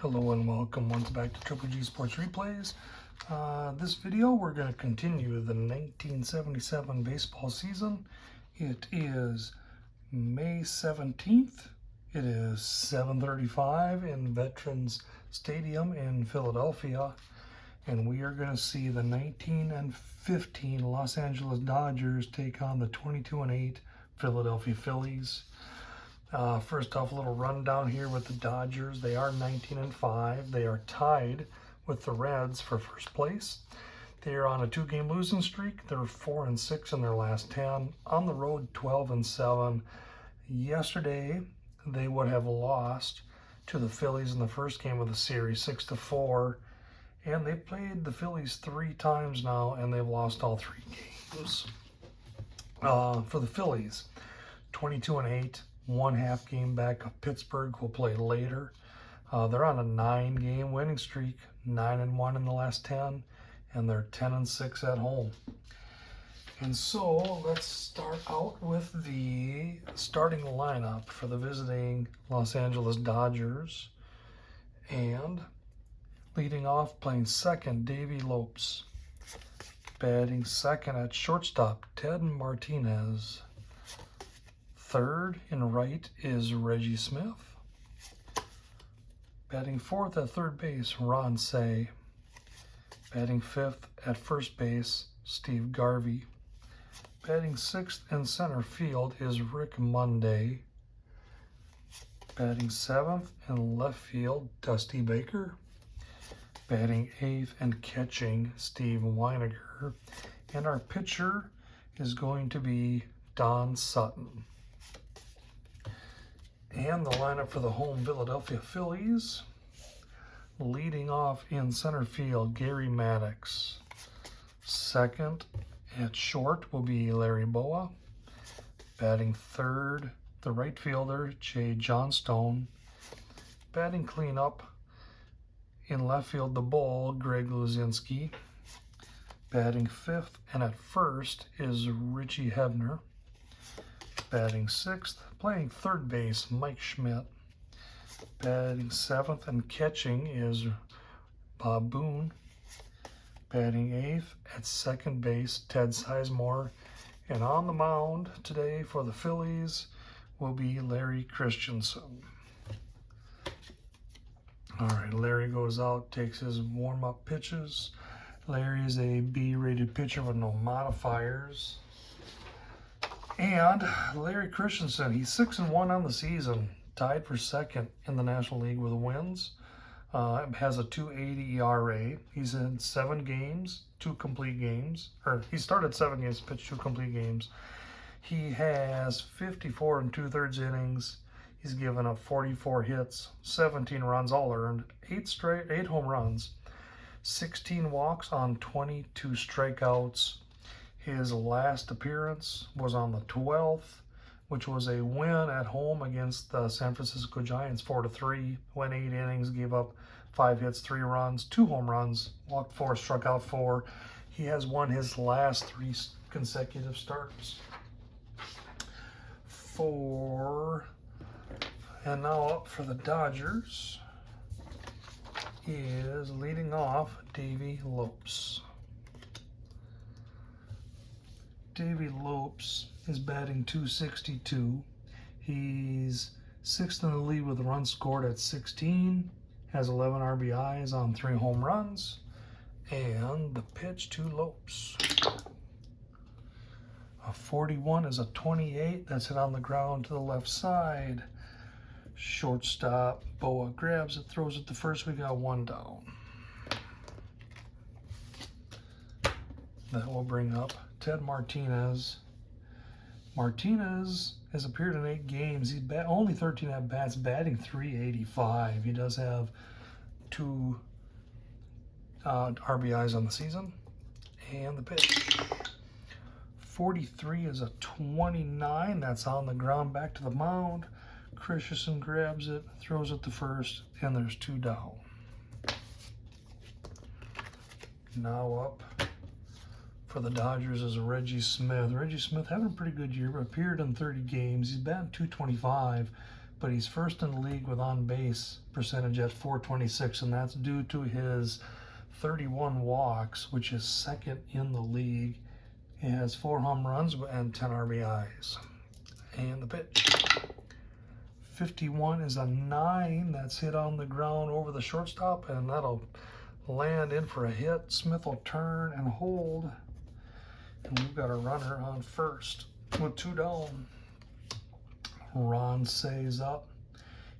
Hello and welcome once back to Triple G Sports Replays. This video we're going to continue the 1977 baseball season. It is May 17th. It is 7:35 in Veterans Stadium in Philadelphia. And we are going to see the 19 and 15 Los Angeles Dodgers take on the 22 and 8 Philadelphia Phillies. First off, a little rundown here with the Dodgers. They are 19 and 5. They are tied with the Reds for first place. They are on a 2-game losing streak. They're 4 and 6 in their last 10. On the road, 12 and 7. Yesterday, they would have lost to the Phillies in the first game of the series, 6-4. And they've played the Phillies 3 times now, and they've lost all 3 games. For the Phillies, 22 and 8. 1/2 game back of Pittsburgh will play later. They're on a 9-game winning streak, 9 and 1 in the last 10, and they're 10 and 6 at home. And so let's start out with the starting lineup for the visiting Los Angeles Dodgers. And leading off, playing second, Davey Lopes. Batting second at shortstop, Ted Martinez. Third in right is Reggie Smith. Batting fourth at third base, Ron Cey. Batting fifth at first base, Steve Garvey. Batting sixth in center field is Rick Monday. Batting seventh in left field, Dusty Baker. Batting eighth and catching, Steve Weiniger. And our pitcher is going to be Don Sutton. And the lineup for the home Philadelphia Phillies. Leading off in center field, Gary Maddox. Second at short will be Larry Boa. Batting third, the right fielder, Jay Johnstone. Batting cleanup in left field, the Bull, Greg Luzinski. Batting fifth and at first is Richie Hebner. Batting sixth, playing third base, Mike Schmidt. Batting seventh and catching is Bob Boone. Batting eighth at second base, Ted Sizemore. And on the mound today for the Phillies will be Larry Christensen. All right, Larry goes out, takes his warm-up pitches. Larry is a B-rated pitcher with no modifiers. And Larry Christensen, he's 6 and 1 on the season, tied for second in the National League with wins. Has a 2.80 ERA. He's in 7 games, 2 complete games. Or he started 7 games, pitched 2 complete games. He has 54 and 2/3 innings. He's given up 44 hits, 17 runs, all earned, 8 home runs, 16 walks on 22 strikeouts. His last appearance was on the 12th, which was a win at home against the San Francisco Giants, 4-3. Went 8 innings, gave up 5 hits, 3 runs, 2 home runs, walked 4, struck out 4. He has won his last 3 consecutive starts. And now up for the Dodgers is leading off Davey Lopes. Davey Lopes is batting .262. He's 6th in the league with runs scored at 16. Has 11 RBIs on 3 home runs. And the pitch to Lopes. A 41 is a 28. That's hit on the ground to the left side. Shortstop Boa grabs it, throws it to first. We got 1 down. That will bring up Ted Martinez. Martinez has appeared in 8 games. He's only 13 at-bats, batting .385. He does have 2 RBIs on the season. And the pitch. 43 is a 29. That's on the ground, back to the mound. Christensen grabs it, throws it to first, and there's 2 down. Now up for the Dodgers is Reggie Smith. Reggie Smith having a pretty good year, appeared in 30 games. He's batting .225, but he's first in the league with on-base percentage at .426, and that's due to his 31 walks, which is second in the league. He has 4 home runs and 10 RBIs. And the pitch. 51 is a 9 that's hit on the ground over the shortstop, and that'll land in for a hit. Smith will turn and hold, and we've got a runner on first with 2 down. Ron Say's up.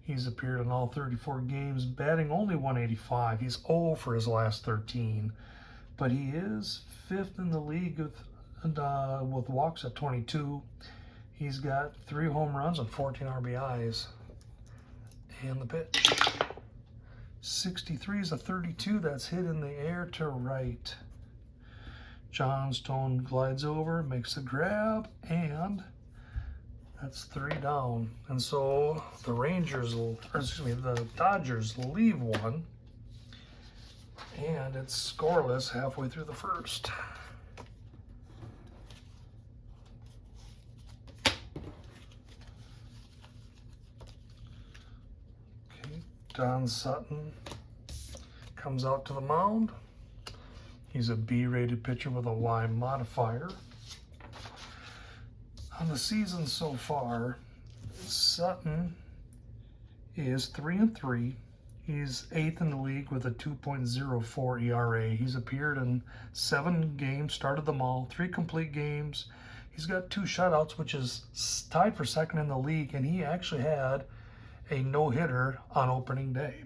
He's appeared in all 34 games, batting only .185. He's 0 for his last 13, but he is 5th in the league with walks at 22. He's got 3 home runs and 14 RBIs. And the pitch. 63 is a 32 that's hit in the air to right. Johnstone glides over, makes the grab, and that's 3 down. And so the the Dodgers leave one, and it's scoreless halfway through the first. Don Sutton comes out to the mound. He's a B-rated pitcher with a Y modifier. On the season so far, Sutton is 3-3. He's 8th in the league with a 2.04 ERA. He's appeared in 7 games, started them all, 3 complete games. He's got 2 shutouts, which is tied for second in the league, and he actually had a no-hitter on opening day.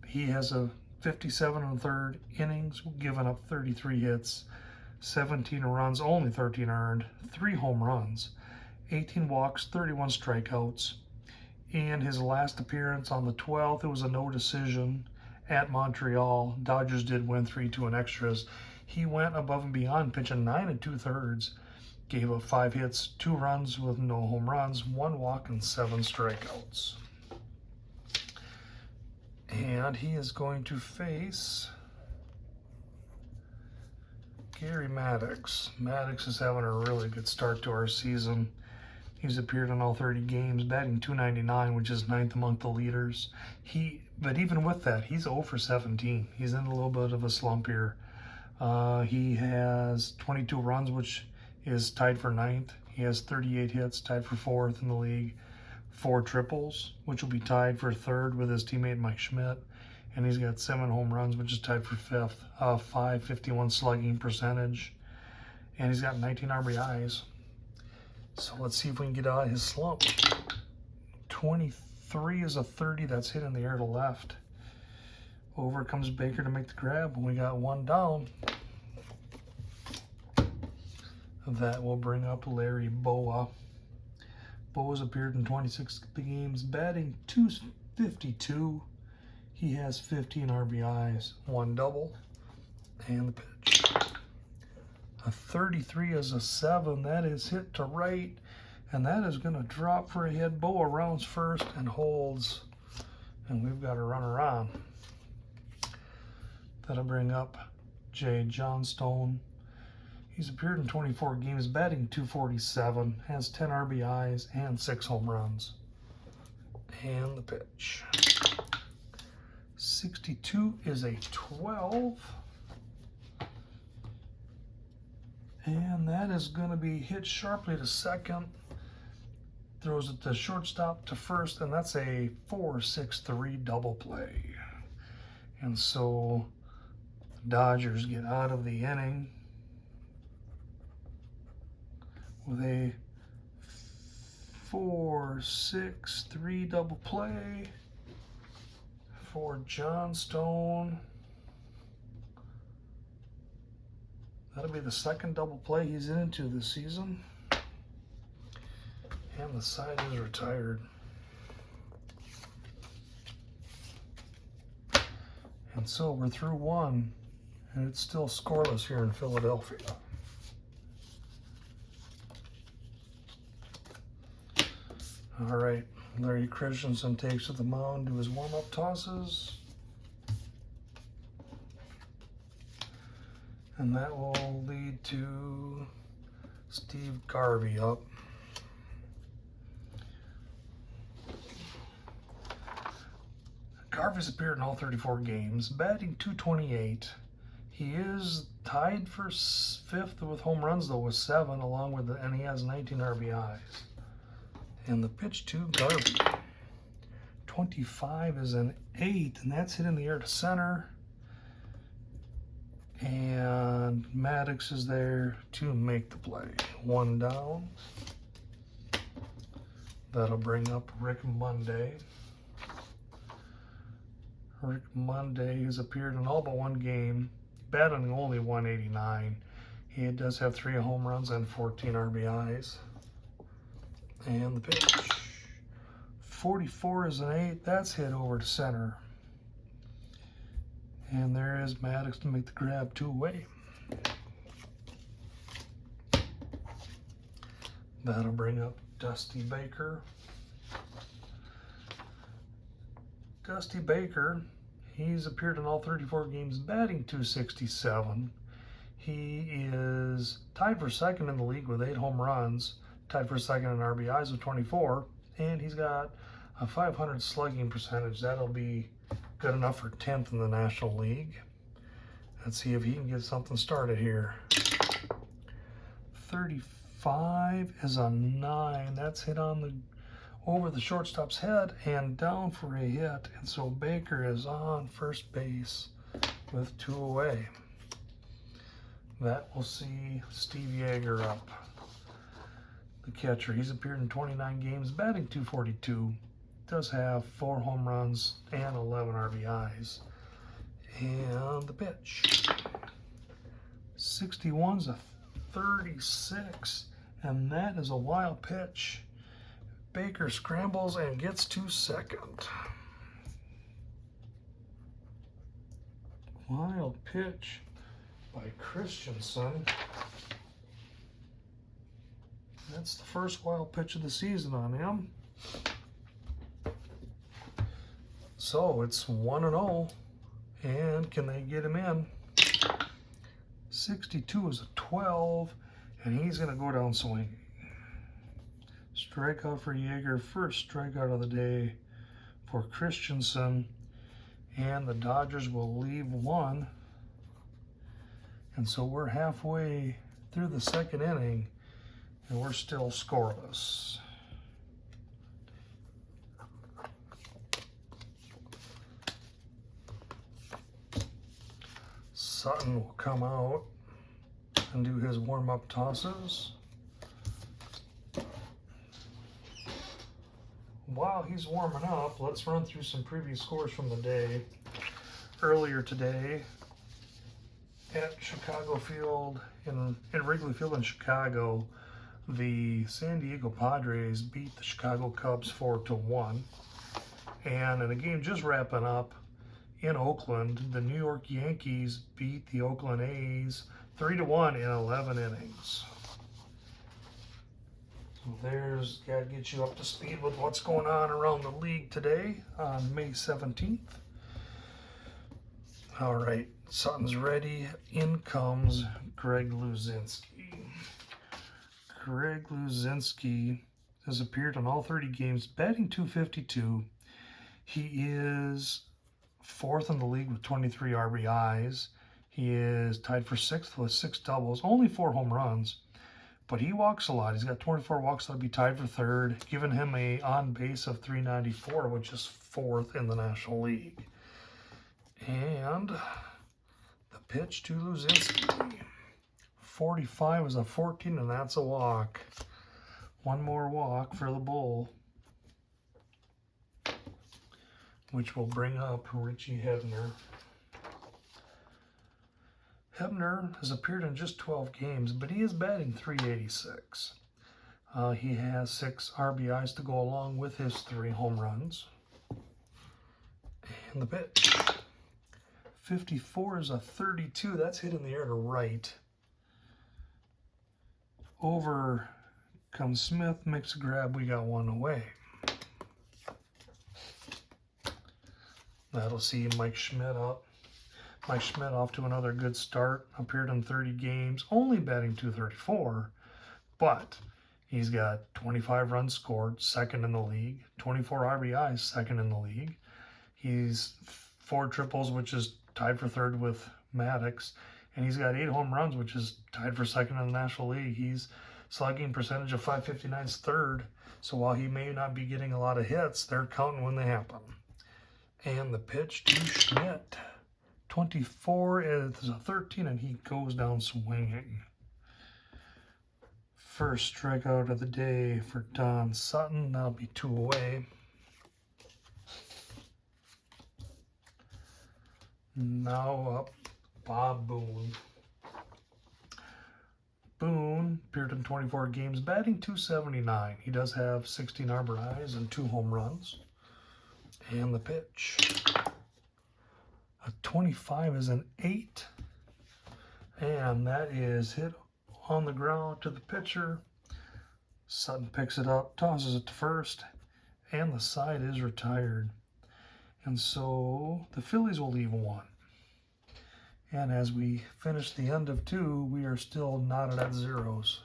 He has a 57 1/3 innings, given up 33 hits, 17 runs, only 13 earned, 3 home runs, 18 walks, 31 strikeouts. In his last appearance on the 12th, it was a no decision at Montreal. Dodgers did win 3-2 in extras. He went above and beyond, pitching 9 2/3. Gave up 5 hits, 2 runs with no home runs, 1 walk, and 7 strikeouts. And he is going to face Gary Maddox. Maddox is having a really good start to our season. He's appeared in all 30 games, batting .299, which is 9th among the leaders. But even with that, he's 0 for 17. He's in a little bit of a slump here. He has 22 runs, which is tied for 9th. He has 38 hits, tied for 4th in the league. 4 triples, which will be tied for 3rd with his teammate Mike Schmidt. And he's got 7 home runs, which is tied for 5th. .551 slugging percentage. And he's got 19 RBIs. So let's see if we can get out of his slump. 23 is a 30 that's hit in the air to left. Over comes Baker to make the grab, and we got 1 down. That will bring up Larry Boa. Boa's appeared in 26 games, batting .252. He has 15 RBIs, 1 double, and the pitch. A 33 is a 7. That is hit to right, and that is going to drop for a hit. Boa rounds first and holds, and we've got a runner on. That'll bring up Jay Johnstone. He's appeared in 24 games, batting .247, has 10 RBIs and 6 home runs. And the pitch. 62 is a 12. And that is going to be hit sharply to second. Throws it to shortstop to first, and that's a 4-6-3 double play. And so Dodgers get out of the inning with a 4-6-3 double play for Johnstone. That'll be the 2nd double play he's into this season. And the side is retired. And so we're through 1, and it's still scoreless here in Philadelphia. All right, Larry Christensen takes to the mound, do his warm-up tosses. And that will lead to Steve Garvey up. Garvey's appeared in all 34 games, batting .228. He is tied for fifth with home runs, though, with 7, and he has 19 RBIs. And the pitch to Garvey. 25 is an 8, and that's hit in the air to center. And Maddox is there to make the play. 1 down. That'll bring up Rick Monday. Rick Monday has appeared in all but 1 game, batting only .189. He does have 3 home runs and 14 RBIs. And the pitch. 44 is an 8. That's hit over to center. And there is Maddox to make the grab 2 away. That'll bring up Dusty Baker. Dusty Baker, he's appeared in all 34 games, batting .267. He is tied for second in the league with 8 home runs, tied for second in RBIs with 24, and he's got a .500 slugging percentage. That'll be good enough for 10th in the National League. Let's see if he can get something started here. 35 is a 9. That's hit on over the shortstop's head and down for a hit. And so Baker is on first base with 2 away. That will see Steve Yeager up, the catcher. He's appeared in 29 games, batting .242. Does have 4 home runs and 11 RBIs. And the pitch. 61's a 36, and that is a wild pitch. Baker scrambles and gets to second. Wild pitch by Christensen. That's the first wild pitch of the season on him. So it's 1-0, and can they get him in? 62 is a 12, and he's going to go down swinging. Strikeout for Yeager, first strikeout of the day for Christensen, and the Dodgers will leave 1. And so we're halfway through the second inning, and we're still scoreless. Sutton will come out and do his warm-up tosses. While he's warming up, let's run through some previous scores from the day. Earlier today at Chicago Field, in Wrigley Field in Chicago, the San Diego Padres beat the Chicago Cubs 4-1. And in a game just wrapping up in Oakland, the New York Yankees beat the Oakland A's 3-1 in 11 innings. There's got to get you up to speed with what's going on around the league today on May 17th. All right, Sutton's ready. In comes Greg Luzinski. Greg Luzinski has appeared in all 30 games, batting .252. He is 4th in the league with 23 RBIs. He is tied for 6th with 6 doubles, only 4 home runs. But he walks a lot. He's got 24 walks. That'll be tied for 3rd, giving him a on base of .394, which is 4th in the National League. And the pitch to Luzinski. 45 is a 14, and that's a walk. One more walk for the Bull, which will bring up Richie Hebner. Hebner has appeared in just 12 games, but he is batting .386. He has 6 RBIs to go along with his 3 home runs. And the pitch. 54 is a 32. That's hit in the air to right. Over comes Smith, makes a grab. We got 1 away. That'll see Mike Schmidt up. Mike Schmidt off to another good start. Appeared in 30 games, only batting .234, but he's got 25 runs scored, 2nd in the league, 24 RBIs, 2nd in the league. He's 4 triples, which is tied for third with Maddox. And he's got 8 home runs, which is tied for second in the National League. He's slugging percentage of .559 is third. So while he may not be getting a lot of hits, they're counting when they happen. And the pitch to Schmidt. 24 is a 13, and he goes down swinging. First strikeout of the day for Don Sutton. That'll be 2 away. Now up Bob Boone. Boone appeared in 24 games, batting .279. He does have 16 RBIs and 2 home runs. And the pitch. A 25 is an 8. And that is hit on the ground to the pitcher. Sutton picks it up, tosses it to first, and the side is retired. And so the Phillies will leave 1. And as we finish the end of 2, we are still knotted at zeros.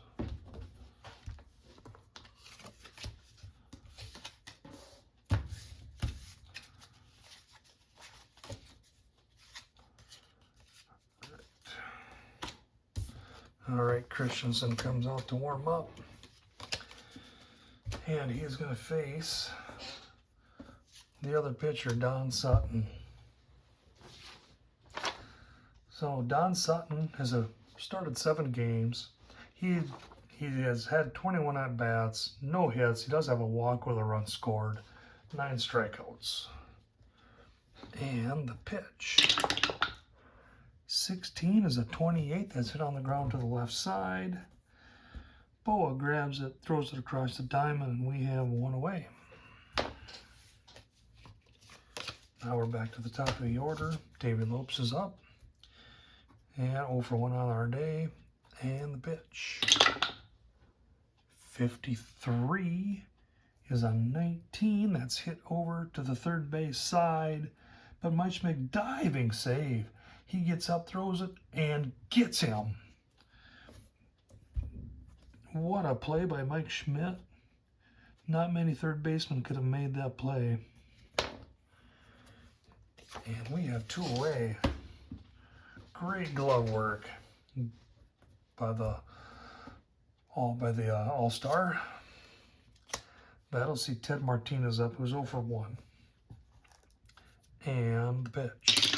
All right, Christensen comes out to warm up. And he is going to face the other pitcher, Don Sutton. So Don Sutton has started 7 games. He has had 21 at-bats, no hits. He does have a walk with a run scored, 9 strikeouts. And the pitch. 16 is a 28 that's hit on the ground to the left side. Boa grabs it, throws it across the diamond, and we have 1 away. Now we're back to the top of the order. David Lopes is up. And 0 for 1 on our day. And the pitch. 53 is a 19. That's hit over to the third base side. But Mike Schmidt, diving save. He gets up, throws it, and gets him. What a play by Mike Schmidt. Not many third basemen could have made that play. And we have 2 away. Great glove work by the All-Star. That'll see Ted Martinez up, who's 0 for 1. And the pitch.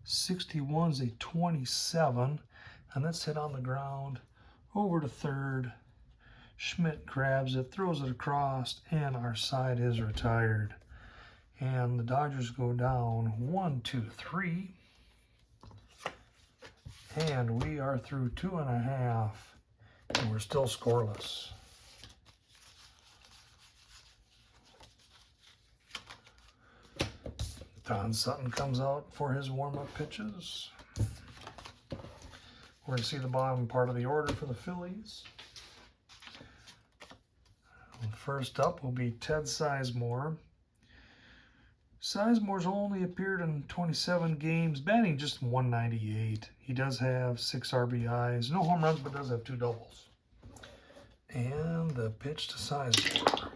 61 is a 27, and that's hit on the ground over to third. Schmidt grabs it, throws it across, and our side is retired. And the Dodgers go down 1, 2, 3. And we are through 2.5, and we're still scoreless. Don Sutton comes out for his warm-up pitches. We're going to see the bottom part of the order for the Phillies. First up will be Ted Sizemore. Sizemore's only appeared in 27 games, batting just .198. He does have 6 RBIs, no home runs, but does have 2 doubles. And the pitch to Sizemore.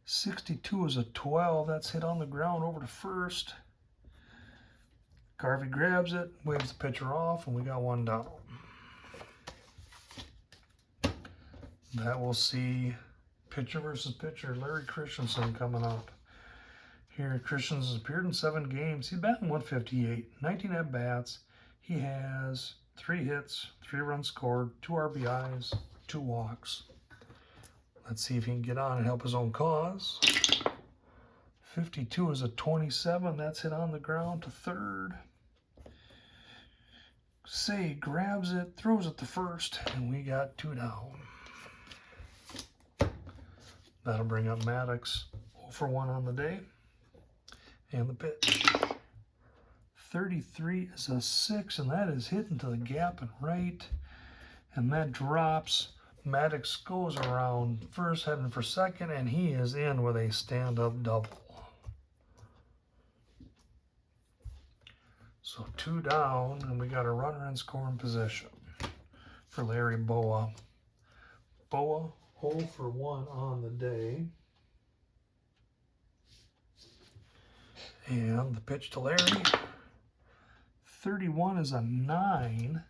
62 is a 12. That's hit on the ground over to first. Garvey grabs it, waves the pitcher off, and we got 1 down. That will see pitcher versus pitcher, Larry Christensen coming up. Here, Christensen has appeared in 7 games. He's batting .158, 19 at-bats. He has 3 hits, 3 runs scored, 2 RBIs, 2 walks. Let's see if he can get on and help his own cause. 52 is a 27. That's hit on the ground to third. Say grabs it, throws it to first, and we got 2 down. That'll bring up Maddox, 0 for 1 on the day. And the pitch. 33 is a 6, and that is hit into the gap and right. And that drops. Maddox goes around first, heading for second, and he is in with a stand-up double. So 2 down, and we got a runner in scoring position for Larry Boa. Boa, 0 for 1 on the day. And the pitch to Larry. 31 is a 9.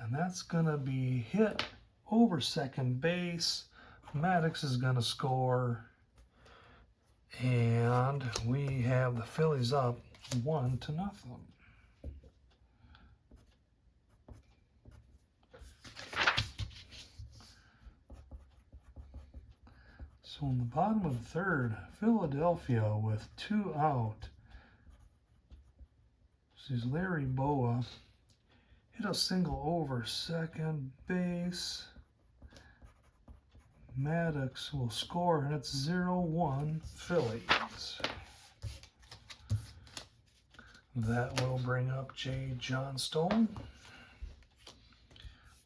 And that's going to be hit over second base. Maddox is going to score. And we have the Phillies up 1-0. So in the bottom of the third, Philadelphia with 2 out. This is Larry Boa. Hit a single over second base. Maddox will score, and it's 0-1 Phillies. That will bring up Jay Johnstone.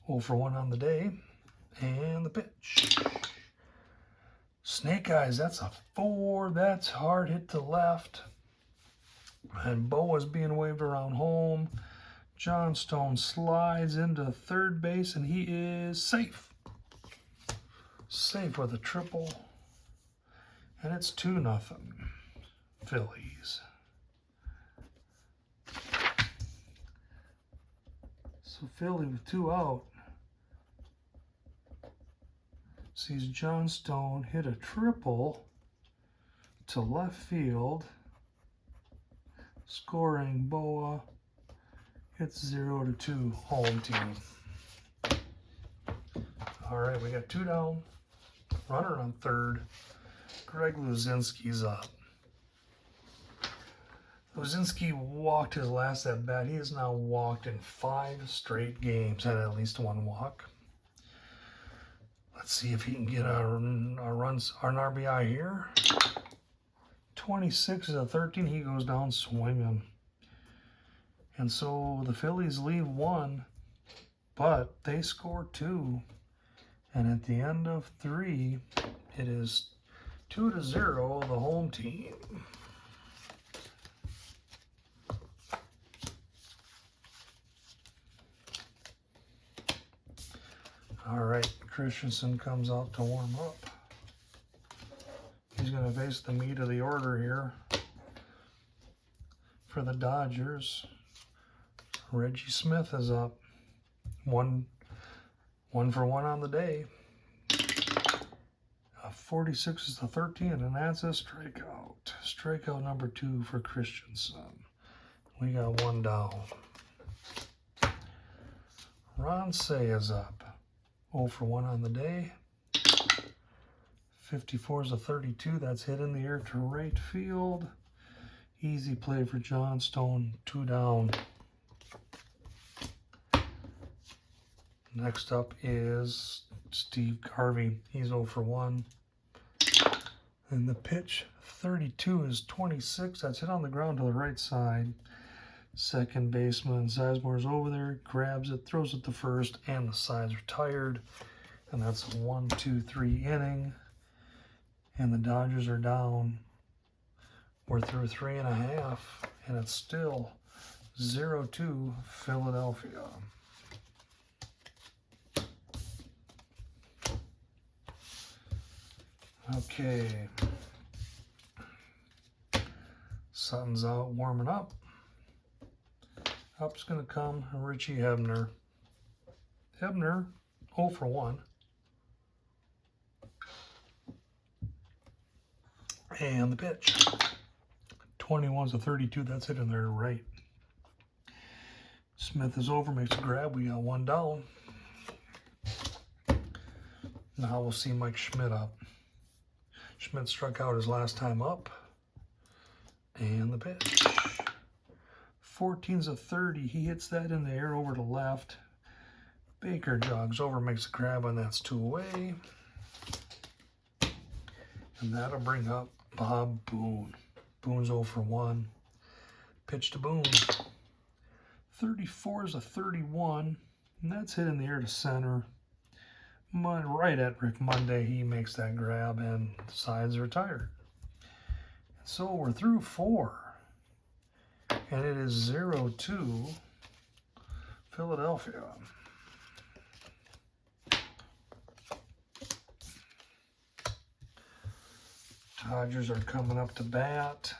0 for 1 on the day. And the pitch. Snake Eyes, that's a 4. That's hard hit to left. And Boa's being waved around home. Johnstone slides into third base, and he is safe. Safe with a triple. And it's 2-0 Phillies. So Philly with 2 out sees Johnstone hit a triple to left field, scoring Boa. It's 0-2 home team. All right, we got 2 down. Runner on third. Greg Luzinski's up. Luzinski walked his last at bat. He has now walked in 5 straight games, had at least 1 walk. Let's see if he can get our runs, an RBI here. 26 is a 13. He goes down swinging. And so the Phillies leave 1, but they score 2. And at the end of 3, it is 2-0, the home team. All right, Christensen comes out to warm up. He's going to face the meat of the order here for the Dodgers. Reggie Smith is up. One for 1 on the day. 46 is the 13, and that's a strikeout. Strikeout number 2 for Christensen. We got 1 down. Ron Say is up. 0 for 1 on the day. 54 is a 32. That's hit in the air to right field. Easy play for Johnstone. 2 down. Next up is Steve Garvey. He's 0 for 1. And the pitch, 32 is 26. That's hit on the ground to the right side. Second baseman Sizemore's over there, grabs it, throws it to first, and the side's retired. And that's a 1-2-3 inning. And the Dodgers are down. We're through 3.5, and it's still 0-2 Philadelphia. Okay. Sutton's out warming up. Up's going to come Richie Hebner. Hebner, 0 for 1. And the pitch. 21's a 32. That's it in there right. Smith is over, makes a grab. We got 1 down. Now we'll see Mike Schmidt up. Schmidt struck out his last time up. And the pitch. 14's a 30. He hits that in the air over to left. Baker jogs over, makes a grab, and that's 2 away. And that'll bring up Bob Boone. Boone's 0 for 1. Pitch to Boone. 34 is a 31. And that's hit in the air to center. Right at Rick Monday, he makes that grab, and the side's retired. So we're through 4. And it is 0-2 Philadelphia. Dodgers are coming up to bat.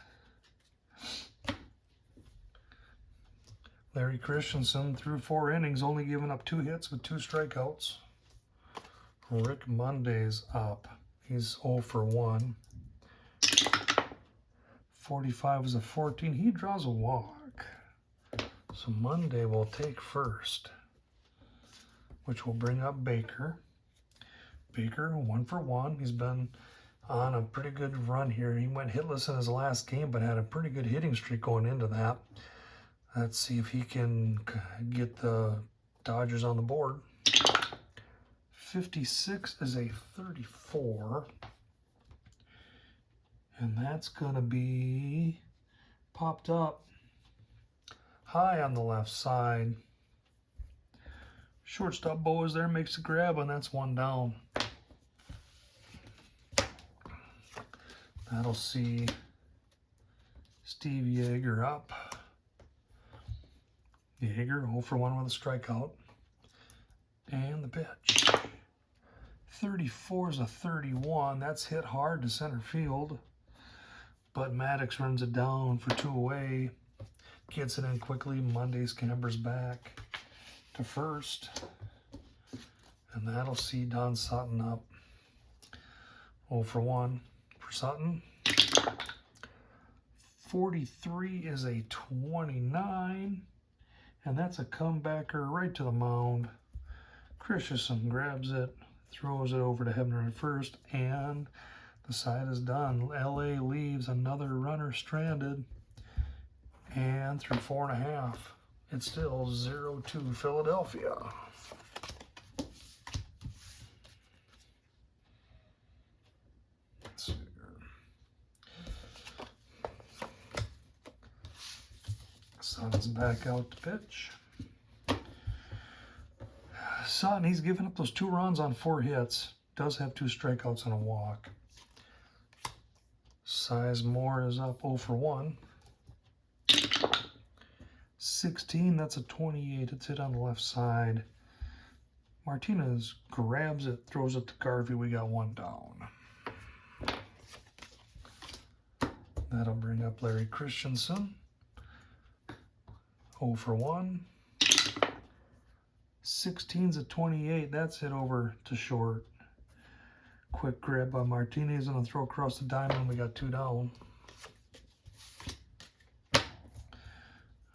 Larry Christensen threw 4 innings, only giving up 2 hits with 2 strikeouts. Rick Monday's up. He's 0 for 1. 45 is a 14. He draws a walk. So Monday will take first, which will bring up Baker. Baker, 1 for 1. He's been on a pretty good run here. He went hitless in his last game, but had a pretty good hitting streak going into that. Let's see if he can get the Dodgers on the board. 56 is a 34. And that's going to be popped up high on the left side. Shortstop Bo is there, makes the grab, and that's 1 down. That'll see Steve Yeager up. Yeager 0 for 1 with a strikeout. And the pitch. 34 is a 31. That's hit hard to center field. But Maddox runs it down for 2 away. Gets it in quickly. Monday scampers back to first. And that'll see Don Sutton up. 0 for 1 for Sutton. 43 is a 29. And that's a comebacker right to the mound. Christensen grabs it, throws it over to Hebner at first, and the side is done. LA leaves another runner stranded, and through 4.5, it's still 0-2 Philadelphia. Let's see here. Sutton's back out to pitch. Sutton, he's given up those 2 runs on 4 hits. Does have 2 strikeouts and a walk. Sizemore is up 0 for 1. 16, that's a 28. It's hit on the left side. Martinez grabs it, throws it to Garvey. We got 1 down. That'll bring up Larry Christensen. 0 for 1. 16's a 28. That's hit over to short. Quick grab by Martinez and a throw across the diamond. We got 2 down.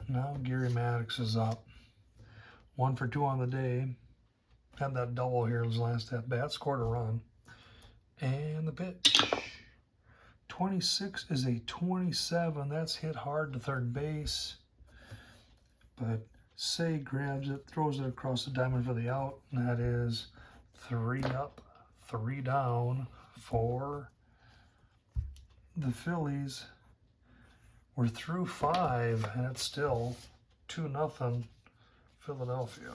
Now Gary Maddox is up. 1 for 2 on the day. Had that double here his last at bat. Scored a run. And the pitch. 26 is a 27. That's hit hard to third base. But Say grabs it, throws it across the diamond for the out. And that is 3 up, 3 down for the Phillies. We're through 5, and it's still 2-0 Philadelphia.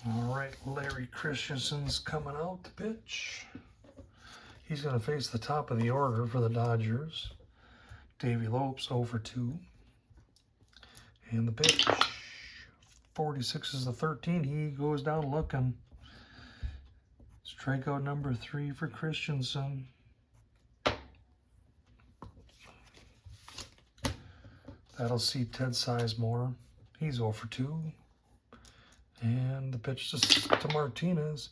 All right, Larry Christensen's coming out to pitch. He's going to face the top of the order for the Dodgers. Davey Lopes 0 for 2. And the pitch. 46 is the 13. He goes down looking. Strikeout number 3 for Christensen. That'll see Ted Sizemore. He's 0 for 2. And the pitch to Martinez.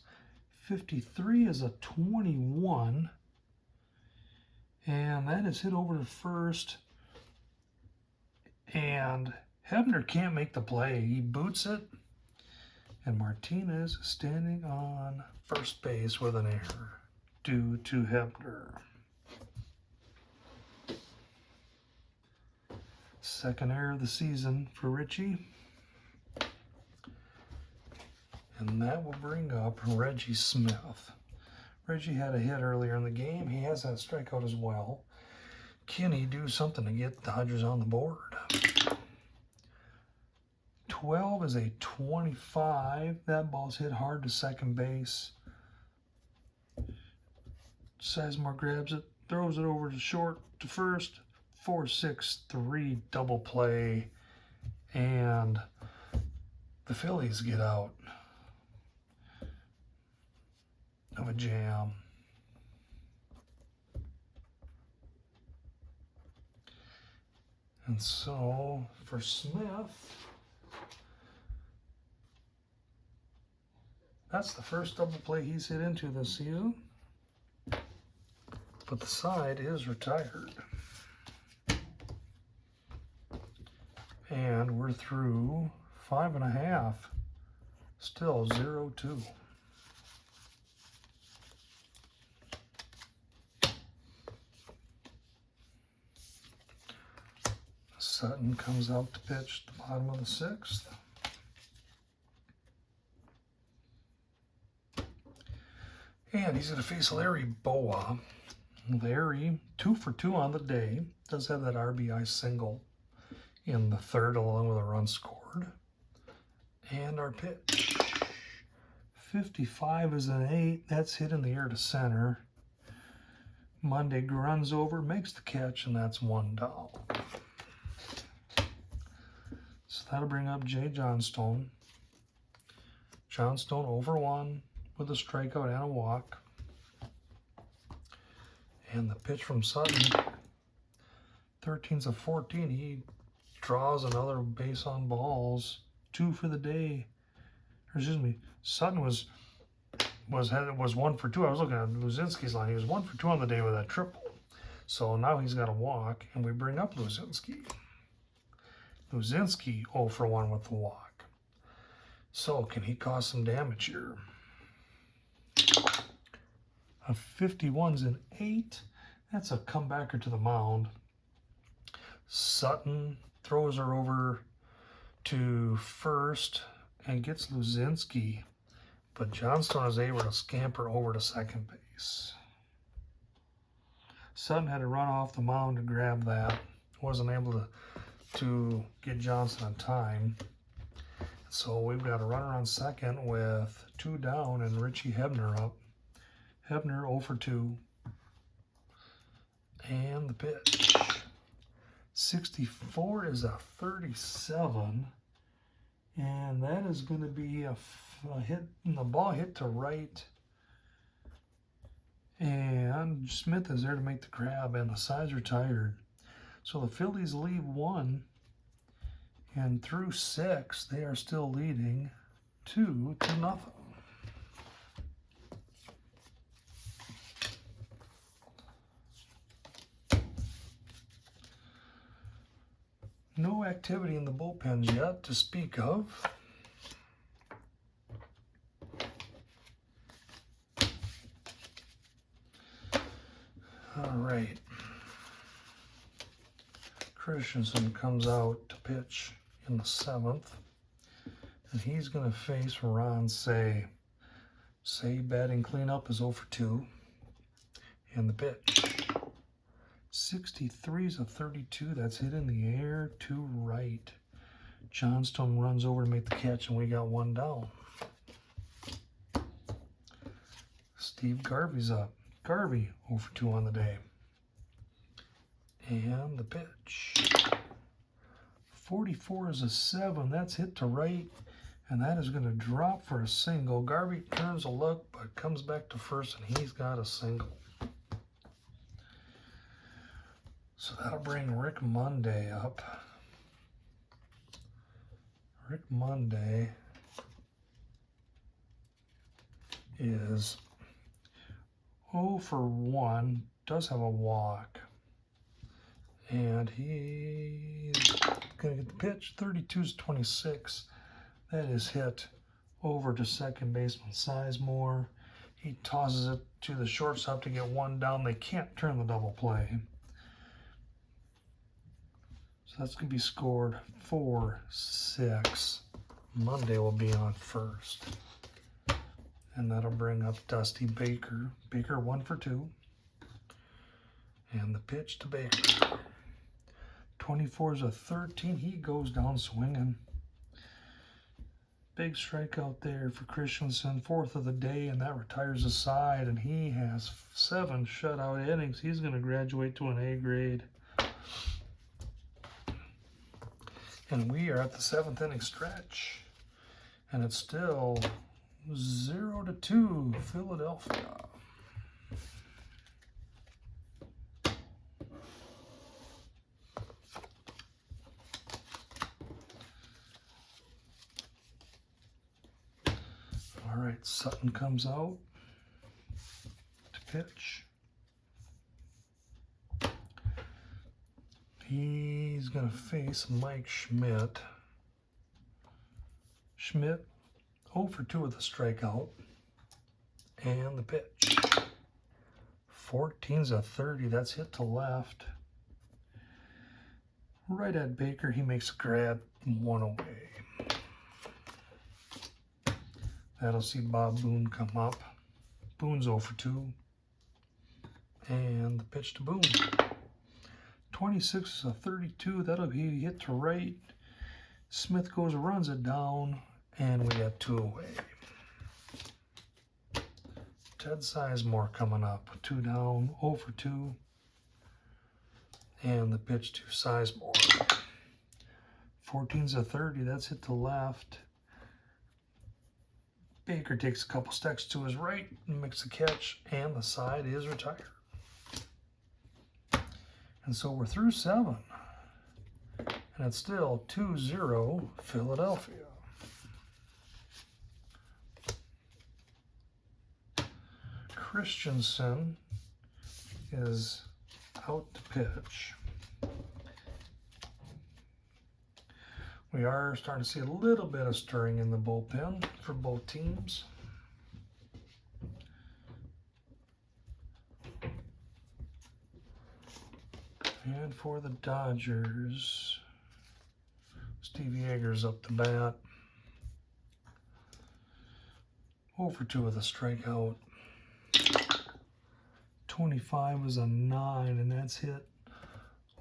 53 is a 21. And that is hit over to first. And Hebner can't make the play. He boots it. And Martinez standing on first base with an error due to Hebner. Second error of the season for Richie. And that will bring up Reggie Smith. Reggie had a hit earlier in the game. He has that strikeout as well. Can he do something to get Dodgers on the board? 12 is a 25. That ball's hit hard to second base. Sizemore grabs it, throws it over to short to first. 4-6-3 double play. And the Phillies get out of a jam. And so for Smith, that's the first double play he's hit into this season. But the side is retired. And we're through 5.5. Still 0-2. Sutton comes out to pitch at the bottom of the 6th. And he's going to face Larry Boa. Larry, 2 for 2 on the day. Does have that RBI single in the 3rd along with a run scored. And our pitch. 55 is an 8. That's hit in the air to center. Monday runs over, makes the catch, and that's 1 down. So that'll bring up Jay Johnstone. Johnstone over 1 with a strikeout and a walk. And the pitch from Sutton, 13's a 14. He draws another base on balls. 2 for the day. Or excuse me, Sutton was 1 for 2. I was looking at Luzinski's line. He was 1 for 2 on the day with that triple. So now he's got a walk, and we bring up Luzinski. Luzinski 0 for 1 with the walk. So can he cause some damage here? A 51's an 8. That's a comebacker to the mound. Sutton throws her over to first and gets Luzinski, but Johnstone is able to scamper over to second base. Sutton had to run off the mound to grab that. Wasn't able to get Johnson in time. So we've got a runner on second with 2 down and Richie Hebner up. Hebner 0 for 2. And the pitch. 64 is a 37. And that is going to be a hit, and the ball hit to right. And Smith is there to make the grab, and the side's retired. So the Phillies lead 1. And through 6, they are still leading 2-0. No activity in the bullpens yet to speak of. All right. Christensen comes out to pitch in the 7th, and he's going to face Ron Say. Say batting cleanup is 0 for 2. And the pitch. 63's a 32. That's hit in the air to right. Johnstone runs over to make the catch, and we got 1 down. Steve Garvey's up. Garvey 0 for 2 on the day. And the pitch. 44 is a 7. That's hit to right, and that is going to drop for a single. Garvey turns a look, but comes back to first, and he's got a single. So that'll bring Rick Monday up. Rick Monday is 0 for 1, does have a walk. And he's going to get the pitch. 32's 26. That is hit over to second baseman Sizemore. He tosses it to the shortstop to get 1 down. They can't turn the double play. So that's going to be scored 4-6. Monday will be on first. And that'll bring up Dusty Baker. Baker 1 for 2. And the pitch to Baker. 24 is a 13. He goes down swinging. Big strikeout there for Christensen. 4th of the day, and that retires the side. And he has 7 shutout innings. He's going to graduate to an A grade. And we are at the 7th inning stretch. And it's still 0-2 Philadelphia. right, Sutton comes out to pitch. He's going to face Mike Schmidt. Schmidt 0 for 2 with a strikeout. And the pitch. 14's a 30. That's hit to left. Right at Baker. He makes a grab, 1 away. That'll see Bob Boone come up. Boone's 0 for 2. And the pitch to Boone. 26 is a 32. That'll be hit to right. Smith goes, runs it down, and we got 2 away. Ted Sizemore coming up. 2 down, 0 for 2. And the pitch to Sizemore. 14's a 30. That's hit to left. Baker takes a couple steps to his right and makes the catch, and the side is retired. And so we're through 7. And it's still 2-0 Philadelphia. Christensen is out to pitch. We are starting to see a little bit of stirring in the bullpen for both teams. And for the Dodgers, Steve Yeager's up to bat. 0 for 2 with a strikeout. 25 was a 9, and that's hit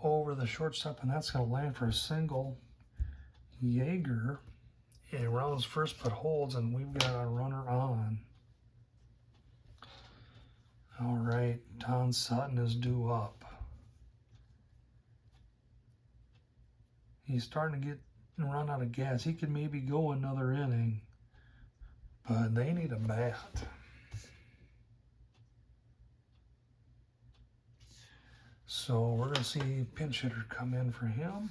over the shortstop, and that's going to land for a single. Yeager, he rounds first but holds, and we've got a runner on. All right, Don Sutton is due up. He's starting to run out of gas. He could maybe go another inning, but they need a bat. So we're going to see pinch hitter come in for him.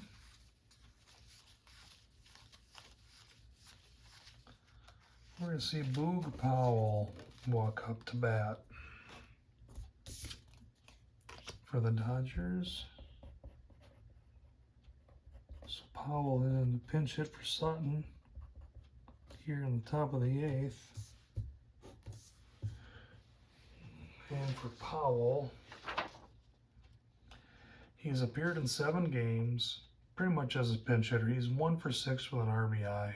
We're going to see Boog Powell walk up to bat for the Dodgers. So Powell in the pinch hit for Sutton here in the top of the 8th. And for Powell, he's appeared in 7 games, pretty much as a pinch hitter. He's 1 for 6 with an RBI.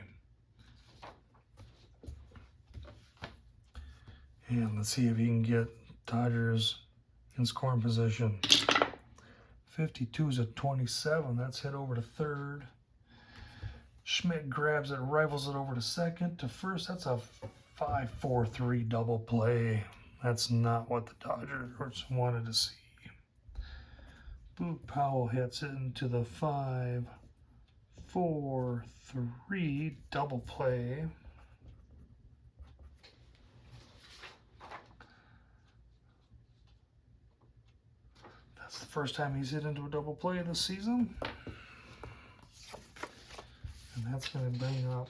And let's see if he can get Dodgers in scoring position. 52 is a 27. That's hit over to third. Schmidt grabs it, rifles it over to second. To first, that's a 5-4-3 double play. That's not what the Dodgers wanted to see. Boog Powell hits it into the 5-4-3 double play. That's the first time he's hit into a double play this season. And that's going to bring up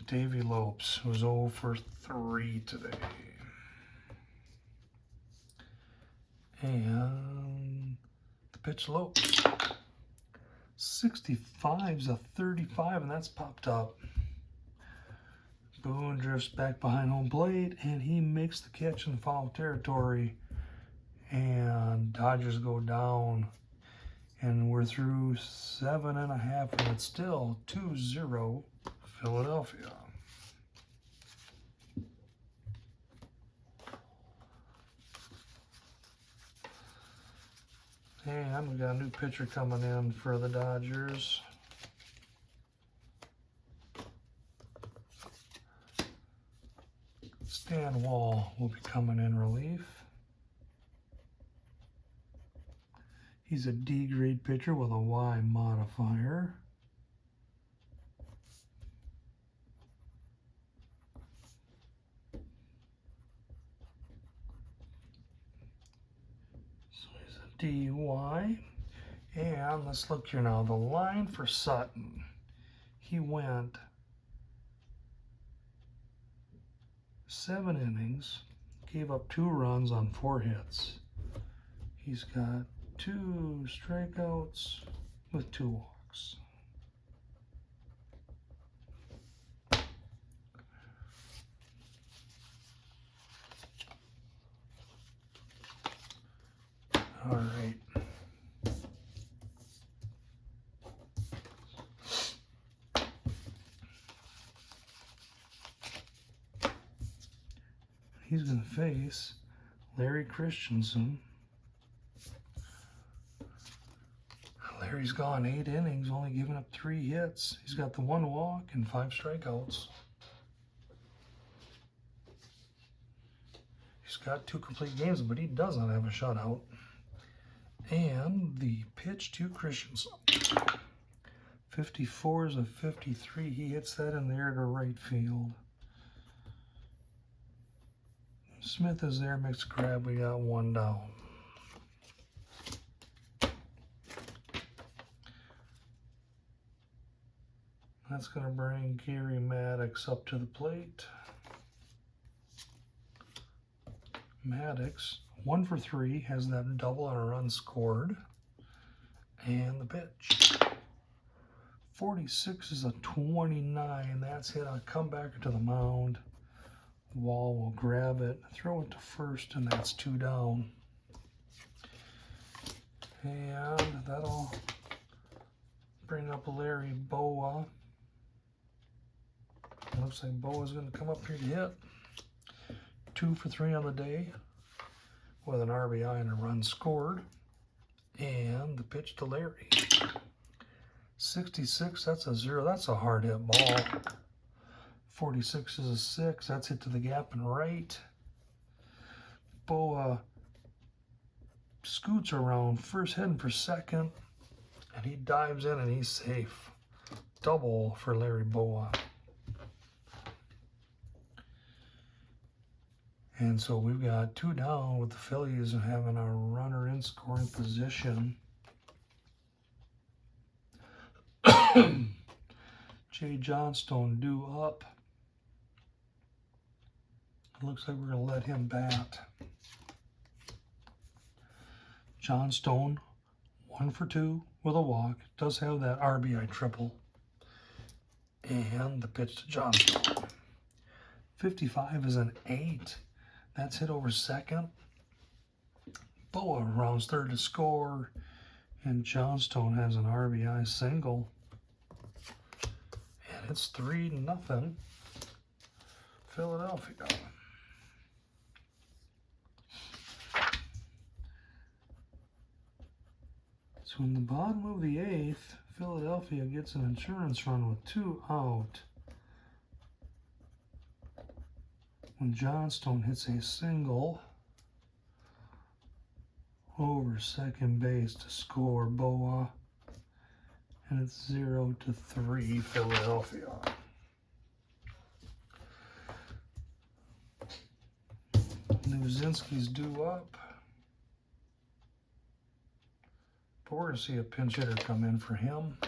Davey Lopes, who's 0 for 3 today. And the pitch Lopes. 65's a 35, and that's popped up. Boone drifts back behind home plate, and he makes the catch in foul territory. And Dodgers go down, and we're through 7.5, and it's still 2-0 Philadelphia. And we got a new pitcher coming in for the Dodgers. Stan Wall will be coming in relief. He's a D-grade pitcher with a Y modifier. So he's a DY. And let's look here now. The line for Sutton. He went 7 innings, gave up 2 runs on 4 hits. He's got 2 strikeouts with 2 walks. All right. He's going to face Larry Christensen. Larry's gone 8 innings, only giving up 3 hits. He's got the 1 walk and 5 strikeouts. He's got 2 complete games, but he does not have a shutout. And the pitch to Christensen. 54 is a 53. He hits that in the air to right field. Smith is there, makes a grab. We got 1 down. That's going to bring Gary Maddox up to the plate. Maddox, 1 for 3, has that double and a run scored. And the pitch. 46 is a 29. That's hit on a comebacker to the mound. Wall will grab it, throw it to first, and that's 2 down. And that'll bring up Larry Boa. It looks like Boa's going to come up here to hit. 2 for 3 on the day with an RBI and a run scored. And the pitch to Larry. 66, that's a 0. That's a hard hit ball. 46 is a 6. That's hit to the gap and right. Boa scoots around first, heading for second. And he dives in and he's safe. Double for Larry Boa. And so we've got 2 down with the Phillies having a runner in scoring position. Jay Johnstone due up. It looks like we're going to let him bat. Johnstone, 1 for 2 with a walk. Does have that RBI triple. And the pitch to Johnstone. 55 is an 8. That's hit over second. Boa rounds third to score. And Johnstone has an RBI single. And it's 3-0. Philadelphia. So in the bottom of the 8th, Philadelphia gets an insurance run with 2 out. When Johnstone hits a single over second base to score Boa, and it's 0-3 Philadelphia. Nuzinski's due up. But we're going to see a pinch hitter come in for him.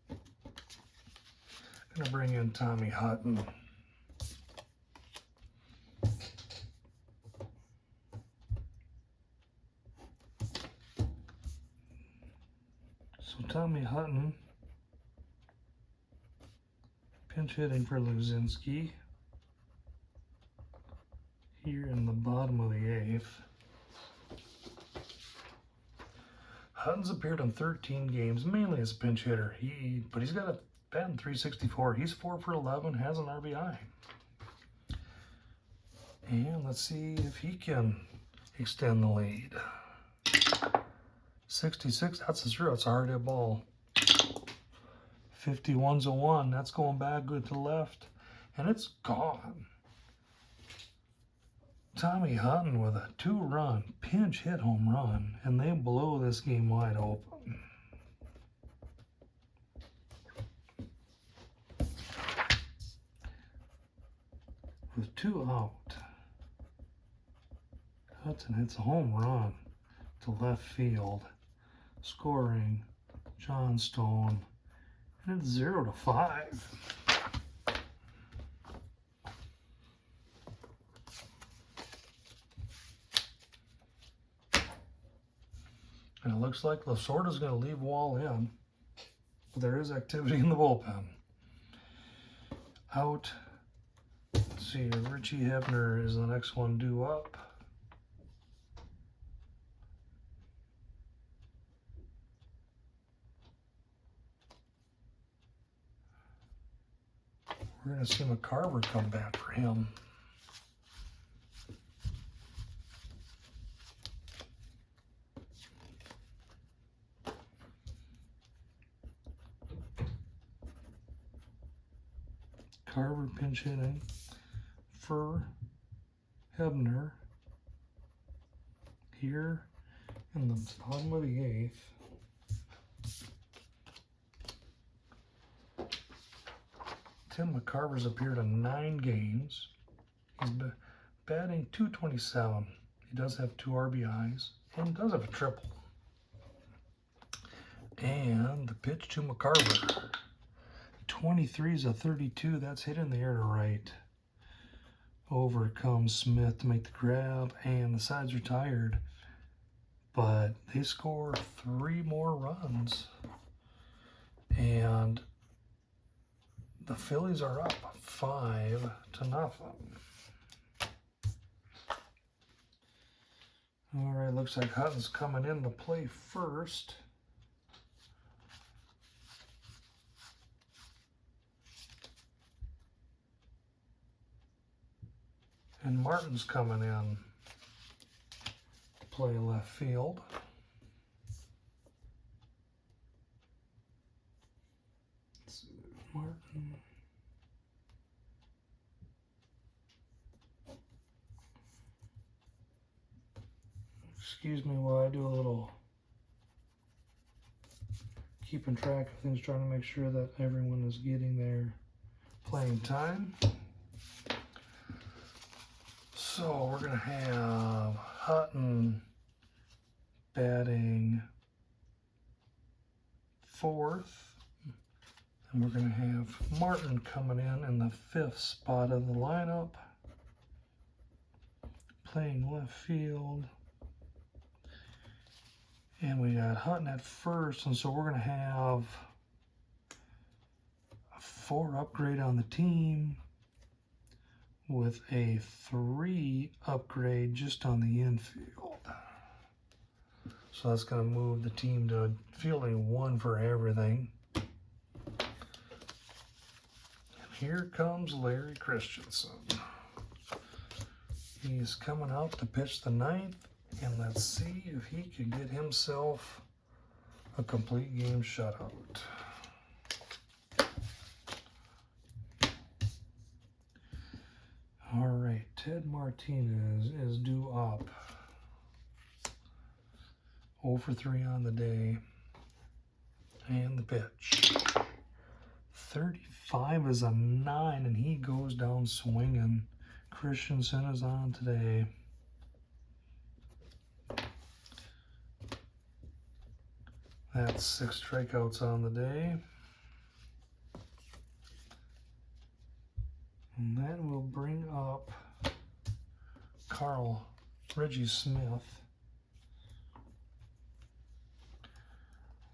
Going to bring in Tommy Hutton. Tommy Hutton, pinch hitting for Luzinski here in the bottom of the 8th. Hutton's appeared in 13 games, mainly as a pinch hitter. But he's got a batting .364. He's 4 for 11, has an RBI. And let's see if he can extend the lead. 66, that's a 0. It's a hard hit ball. 51's a 1. That's going back good to left. And it's gone. Tommy Hutton with a 2-run pinch hit home run. And they blow this game wide open. With 2 out. Hudson hits a home run to left field. Scoring Johnstone, and it's 0-5. And it looks like Lasorda's going to leave Wall in. But there is activity in the bullpen. Out. Let's see, Richie Hebner is the next one due up. We're going to see McCarver come back for him. Carver pinch hitting for Hebner here in the bottom of the 8th. Tim McCarver's appeared in 9 games. He's batting .227. He does have 2 RBIs and does have a triple. And the pitch to McCarver. 23 is a 32. That's hit in the air to right. Over comes Smith to make the grab, and the side's retired. But they score 3 more runs. And the Phillies are up 5-0. All right, looks like Hutton's coming in to play first. And Martin's coming in to play left field. Let's see, Martin. Excuse me while I do a little keeping track of things, trying to make sure that everyone is getting their playing time. So we're going to have Hutton batting 4th. And we're going to have Martin coming in the 5th spot of the lineup. Playing left field. And we got Hutton at first. And so we're going to have a 4 upgrade on the team, with a 3 upgrade just on the infield. So that's going to move the team to fielding 1 for everything. And here comes Larry Christensen. He's coming out to pitch the 9th, and let's see if he can get himself a complete game shutout. All right, Ted Martinez is due up. 0 for 3 on the day. And the pitch. 35 is a 9, and he goes down swinging. Christensen is on today. That's 6 strikeouts on the day. And then we'll bring up Reggie Smith.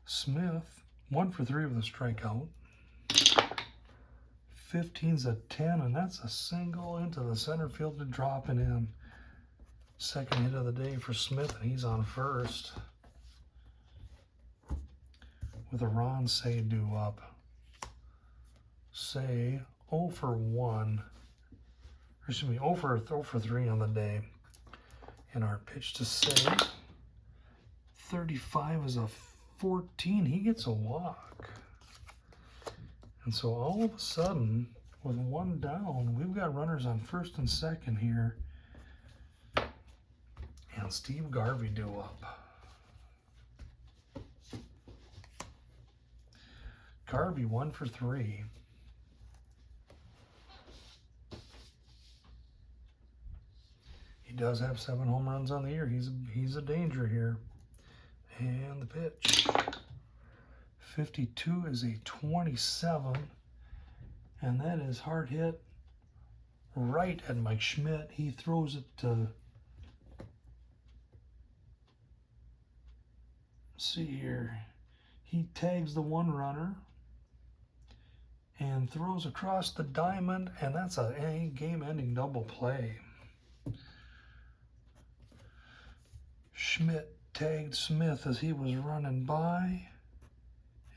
Smith, 1 for 3 with a strikeout. 15's a 10, and that's a single into the center field to dropping in. Second hit of the day for Smith, and he's on first. With a Ron Say due up. Say 0 for 1, or excuse me, 0 for 3 on the day. And our pitch to Say, 35 is a 14. He gets a walk. And so all of a sudden, with 1 down, we've got runners on first and second here. And Steve Garvey due up. Garvey 1 for 3. He does have 7 home runs on the year. He's a danger here. And the pitch. 52 is a 27. And that is hard hit right at Mike Schmidt. He throws it to see here. He tags the one runner and throws across the diamond, and that's a game-ending double play. Schmidt tagged Smith as he was running by,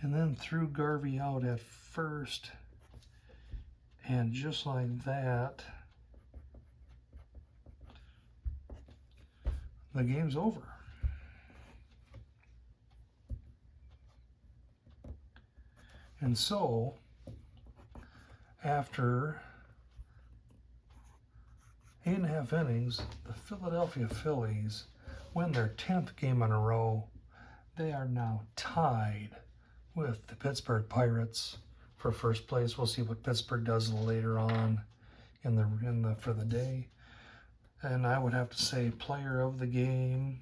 and then threw Garvey out at first. And just like that, the game's over. And so, after 8.5 innings, the Philadelphia Phillies win their 10th game in a row. They are now tied with the Pittsburgh Pirates for first place. We'll see what Pittsburgh does later on for the day. And I would have to say player of the game.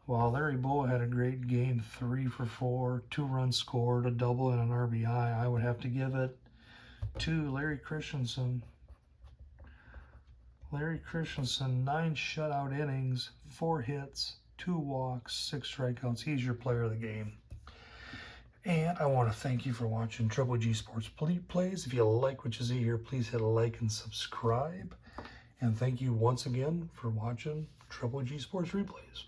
While Larry Bowa had a great game, 3 for 4, 2 runs scored, a double and an RBI, I would have to give it to Larry Christensen. Larry Christensen, 9 shutout innings, 4 hits, 2 walks, 6 strikeouts. He's your player of the game. And I want to thank you for watching Triple G Sports Plays. If you like what you see here, please hit like and subscribe. And thank you once again for watching Triple G Sports Replays.